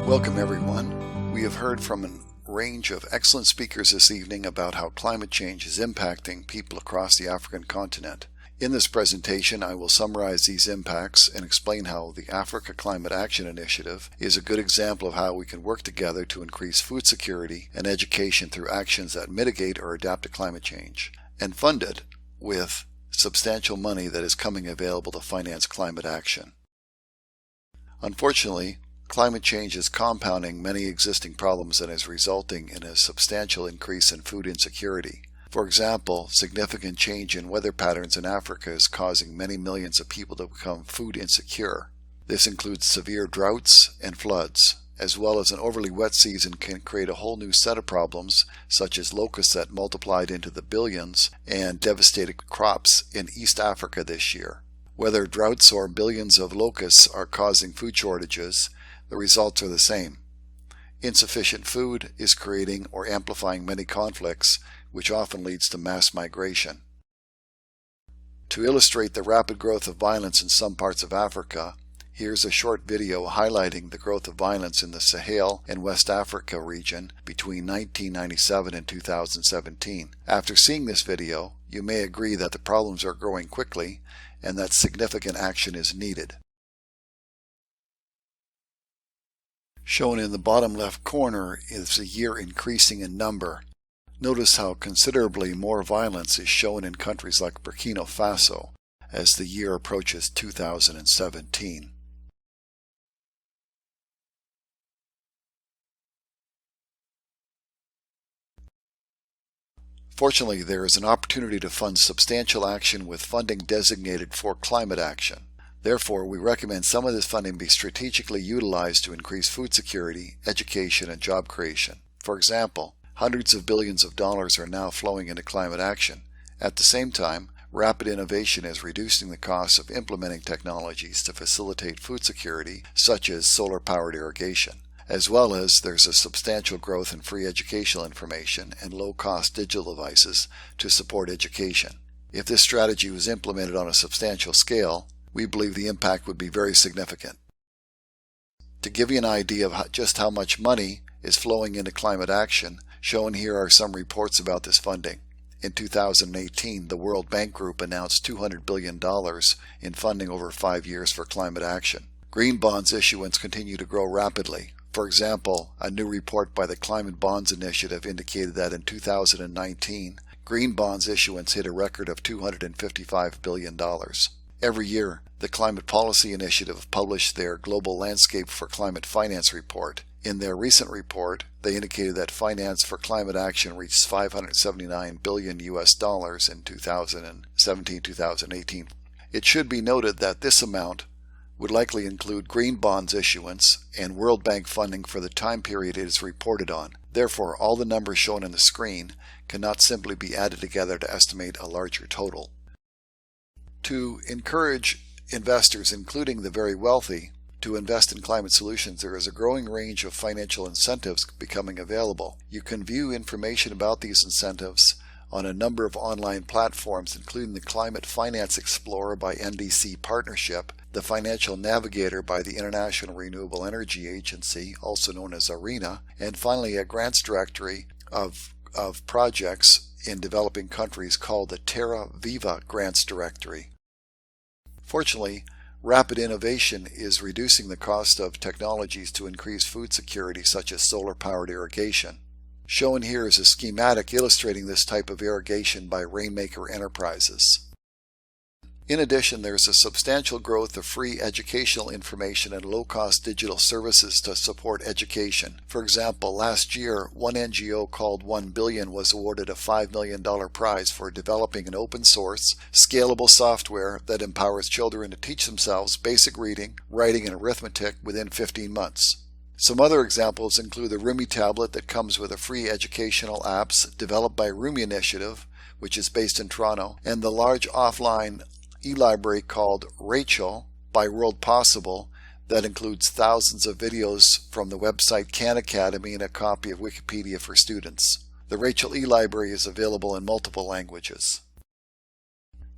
Welcome everyone. We have heard from a range of excellent speakers this evening about how climate change is impacting people across the African continent. In this presentation, I will summarize these impacts and explain how the Africa Climate Action Initiative is a good example of how we can work together to increase food security and education through actions that mitigate or adapt to climate change, and fund it with substantial money that is coming available to finance climate action. Unfortunately, climate change is compounding many existing problems and is resulting in a substantial increase in food insecurity. For example, significant change in weather patterns in Africa is causing many millions of people to become food insecure. This includes severe droughts and floods, as well as an overly wet season can create a whole new set of problems, such as locusts that multiplied into the billions and devastated crops in East Africa this year. Whether droughts or billions of locusts are causing food shortages, the results are the same. Insufficient food is creating or amplifying many conflicts, which often leads to mass migration. To illustrate the rapid growth of violence in some parts of Africa, here's a short video highlighting the growth of violence in the Sahel and West Africa region between 1997 and 2017. After seeing this video, you may agree that the problems are growing quickly and that significant action is needed. Shown in the bottom left corner is the year increasing in number. Notice how considerably more violence is shown in countries like Burkina Faso as the year approaches 2017. Fortunately, there is an opportunity to fund substantial action with funding designated for climate action. Therefore, we recommend some of this funding be strategically utilized to increase food security, education, and job creation. For example, hundreds of billions of dollars are now flowing into climate action. At the same time, rapid innovation is reducing the costs of implementing technologies to facilitate food security, such as solar-powered irrigation. As well as there's a substantial growth in free educational information and low-cost digital devices to support education. If this strategy was implemented on a substantial scale, we believe the impact would be very significant. To give you an idea of just how much money is flowing into climate action, shown here are some reports about this funding. In 2018, the World Bank Group announced $200 billion in funding over 5 years for climate action. Green bonds issuance continue to grow rapidly. For example, a new report by the Climate Bonds Initiative indicated that in 2019, green bonds issuance hit a record of $255 billion. Every year, the Climate Policy Initiative published their Global Landscape for Climate Finance report. In their recent report, they indicated that finance for climate action reached $579 billion in 2017-2018. It should be noted that this amount would likely include green bonds issuance and World Bank funding for the time period it is reported on. Therefore, all the numbers shown on the screen cannot simply be added together to estimate a larger total. To encourage investors, including the very wealthy, to invest in climate solutions, there is a growing range of financial incentives becoming available. You can view information about these incentives on a number of online platforms, including the Climate Finance Explorer by NDC Partnership, the Financial Navigator by the International Renewable Energy Agency, also known as ARENA, and finally a grants directory of projects in developing countries called the Terra Viva Grants Directory. Fortunately, rapid innovation is reducing the cost of technologies to increase food security, such as solar-powered irrigation. Shown here is a schematic illustrating this type of irrigation by Rainmaker Enterprises. In addition, there is a substantial growth of free educational information and low-cost digital services to support education. For example, last year, one NGO called 1 Billion was awarded a $5 million prize for developing an open-source, scalable software that empowers children to teach themselves basic reading, writing, and arithmetic within 15 months. Some other examples include the Rumi tablet that comes with a free educational apps developed by Rumi Initiative, which is based in Toronto, and the large offline e-library called Rachel by World Possible that includes thousands of videos from the website Khan Academy and a copy of Wikipedia for students. The Rachel e-library is available in multiple languages.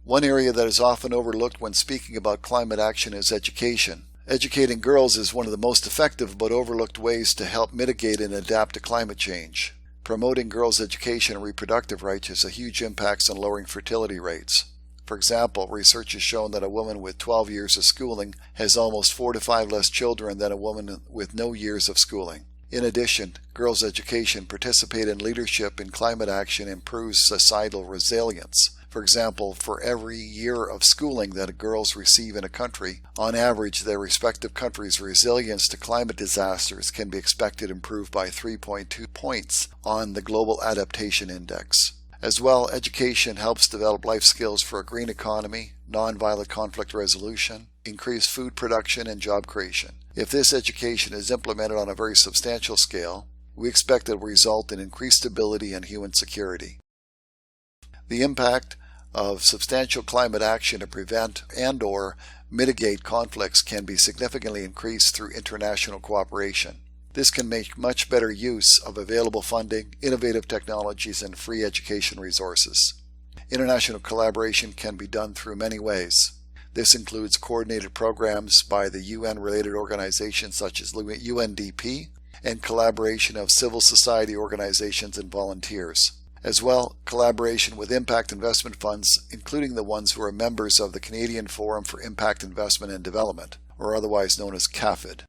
One area that is often overlooked when speaking about climate action is education. Educating girls is one of the most effective but overlooked ways to help mitigate and adapt to climate change. Promoting girls' education and reproductive rights has a huge impact on lowering fertility rates. For example, research has shown that a woman with 12 years of schooling has almost 4 to 5 less children than a woman with no years of schooling. In addition, girls' education participate in leadership in climate action improves societal resilience. For example, for every year of schooling that girls receive in a country, on average their respective country's resilience to climate disasters can be expected to improve by 3.2 points on the Global Adaptation Index. As well, education helps develop life skills for a green economy, nonviolent conflict resolution, increased food production, and job creation. If this education is implemented on a very substantial scale, we expect it will result in increased stability and human security. The impact of substantial climate action to prevent and/or mitigate conflicts can be significantly increased through international cooperation. This can make much better use of available funding, innovative technologies, and free education resources. International collaboration can be done through many ways. This includes coordinated programs by the UN-related organizations such as UNDP and collaboration of civil society organizations and volunteers. As well, collaboration with impact investment funds, including the ones who are members of the Canadian Forum for Impact Investment and Development, or otherwise known as CAFID.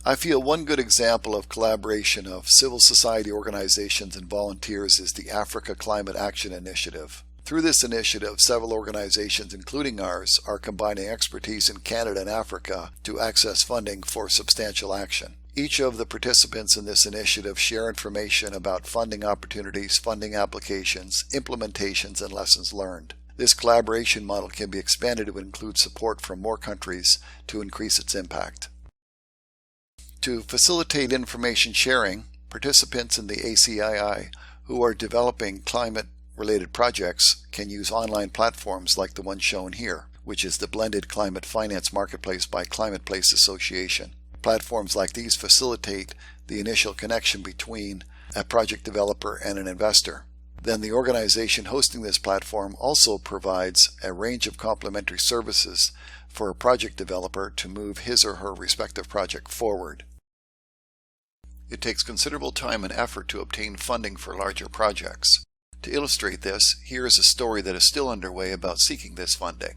I feel one good example of collaboration of civil society organizations and volunteers is the Africa Climate Action Initiative. Through this initiative, several organizations, including ours, are combining expertise in Canada and Africa to access funding for substantial action. Each of the participants in this initiative share information about funding opportunities, funding applications, implementations, and lessons learned. This collaboration model can be expanded to include support from more countries to increase its impact. To facilitate information sharing, participants in the ACAI who are developing climate-related projects can use online platforms like the one shown here, which is the Blended Climate Finance Marketplace by ClimatePlace Association. Platforms like these facilitate the initial connection between a project developer and an investor. Then the organization hosting this platform also provides a range of complementary services for a project developer to move his or her respective project forward. It takes considerable time and effort to obtain funding for larger projects. To illustrate this, here is a story that is still underway about seeking this funding.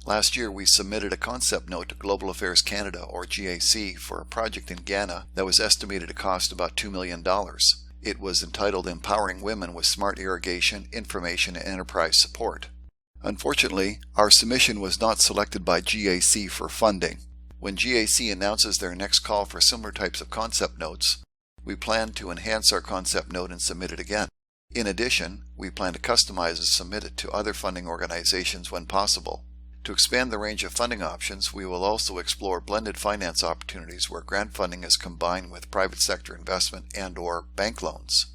Last year, we submitted a concept note to Global Affairs Canada, or GAC, for a project in Ghana that was estimated to cost about $2 million. It was entitled Empowering Women with Smart Irrigation, Information, and Enterprise Support. Unfortunately, our submission was not selected by GAC for funding. When GAC announces their next call for similar types of concept notes, we plan to enhance our concept note and submit it again. In addition, we plan to customize and submit it to other funding organizations when possible. To expand the range of funding options, we will also explore blended finance opportunities where grant funding is combined with private sector investment and/or bank loans.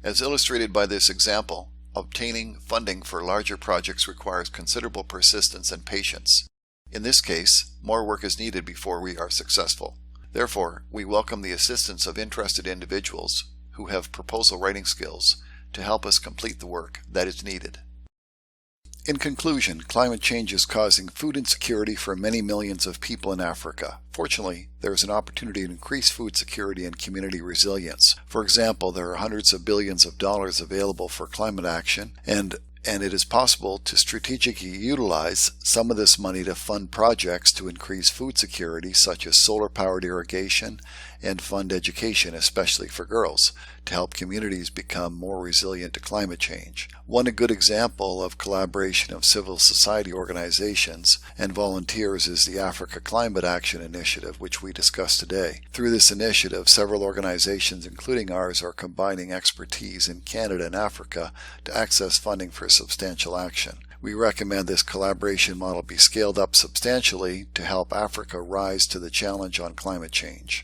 As illustrated by this example, obtaining funding for larger projects requires considerable persistence and patience. In this case, more work is needed before we are successful. Therefore, we welcome the assistance of interested individuals who have proposal writing skills to help us complete the work that is needed. In conclusion, climate change is causing food insecurity for many millions of people in Africa. Fortunately, there is an opportunity to increase food security and community resilience. For example, there are hundreds of billions of dollars available for climate action, and it is possible to strategically utilize some of this money to fund projects to increase food security, such as solar-powered irrigation, and fund education, especially for girls, to help communities become more resilient to climate change. One good example of collaboration of civil society organizations and volunteers is the Africa Climate Action Initiative, which we discussed today. Through this initiative, several organizations, including ours, are combining expertise in Canada and Africa to access funding for substantial action. We recommend this collaboration model be scaled up substantially to help Africa rise to the challenge on climate change.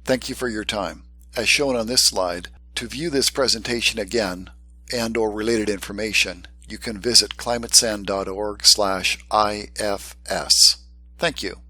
Thank you for your time. As shown on this slide, to view this presentation again and/or related information, you can visit climatesan.org/IFS. Thank you.